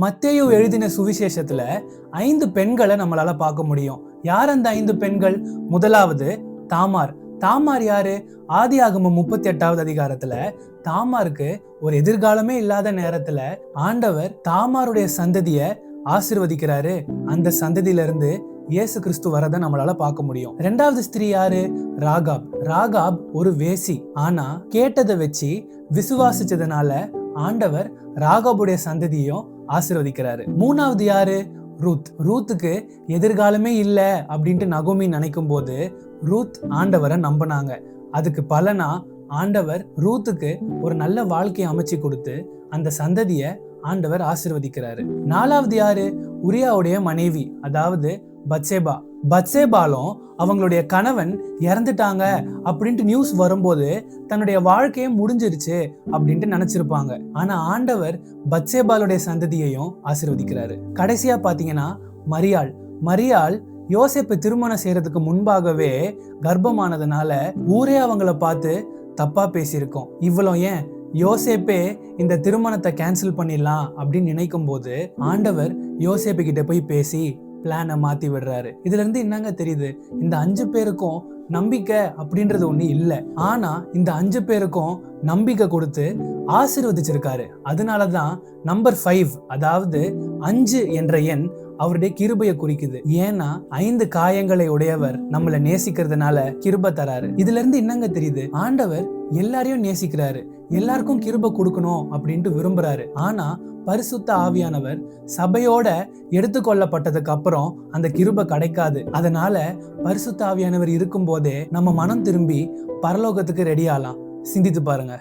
மத்தேயு எழுதின சுவிசேஷத்துல 5 பெண்களை நம்மளால பார்க்க முடியும். யார் அந்த 5 பெண்கள்? முதலாவது தாமார். தாமார் யாரு? ஆதியாகமம் 38வது அதிகாரத்துல தாமாருக்கு ஒரு எதிர்காலமே இல்லாத நேரத்துல ஆண்டவர் தாமாருடைய சந்ததிய ஆசீர்வதிக்கிறாரு. அந்த சந்ததியில இருந்து இயேசு கிறிஸ்து வரத நம்மளால பார்க்க முடியும். இரண்டாவது ஸ்திரீ யாரு? ராகாப். ராகாப் ஒரு வேசி. ஆனா கேட்டதை வச்சு விசுவாசிச்சதுனால ஆண்டவர் ராகாபுடைய சந்ததியும் ஆசீர்வதிக்கிறாரு. மூணாவது யாரு? ரூத். ரூத்துக்கு எதிர்காலமே இல்ல அப்படின்ட்டு நகோமி நினைக்கும் போது ரூத் ஆண்டவரை நம்பினாங்க. அதுக்கு பலனா ஆண்டவர் ரூத்துக்கு ஒரு நல்ல வாழ்க்கையை அமைச்சு கொடுத்து அந்த சந்ததிய ஆண்டவர் ஆசீர்வதிக்கிறாரு. நாலாவது யாரு? உரியாவுடைய மனைவி, அதாவது பத்சேபா. பத்சேபாலும் அவங்களுடைய கணவன் இறந்துட்டாங்க அப்படின்ட்டு நியூஸ் வரும்போது தன்னுடைய வாழ்க்கையே முடிஞ்சிருச்சு அப்படின்ட்டு நினைச்சிருப்பாங்க. ஆனா ஆண்டவர் பத்சேபாலுடைய சந்ததியையும் ஆசீர்வதிக்கிறாரு. கடைசியா பாத்தீங்கன்னா மரியாள். மரியாள் யோசேப்பு திருமணம் செய்யறதுக்கு முன்பாகவே கர்ப்பமானதுனால ஊரே அவங்கள பார்த்து தப்பா பேசியிருக்கோம். இவ்வளோ ஏன், யோசேப்பே இந்த திருமணத்தை கேன்சல் பண்ணிடலாம் அப்படின்னு நினைக்கும் போது ஆண்டவர் யோசேப்பு கிட்ட போய் பேசி பிளானை மாத்தி விடுறாரு. இதுல இருந்து என்னங்க தெரியுது? இந்த 5 பேருக்கும் நம்பிக்கை அப்படின்றது ஒண்ணு இல்ல. ஆனா இந்த 5 பேருக்கும் நம்பிக்கை கொடுத்து ஆசீர்வதிச்சிருக்காரு. அதனாலதான் நம்பர் 5, அதாவது 5 என்ற எண் அவருடைய கிருபையை குறிக்குது. ஏன்னா 5 காயங்களை உடையவர் நம்மளை நேசிக்கிறதுனால கிருபை தராரு. இதுல இருந்து என்னங்க தெரியுது? ஆண்டவர் எல்லாரையும் நேசிக்கிறாரு, எல்லாருக்கும் கிருபை கொடுக்கணும் அப்படின்ட்டு விரும்புறாரு. ஆனா பரிசுத்த ஆவியானவர் சபையோட எடுத்துக்கொள்ளப்பட்டதுக்கு அப்புறம் அந்த கிருபை கிடைக்காது. அதனால பரிசுத்த ஆவியானவர் இருக்கும் போதே நம்ம மனம் திரும்பி பரலோகத்துக்கு ரெடி ஆகலாம். சிந்தித்து பாருங்க.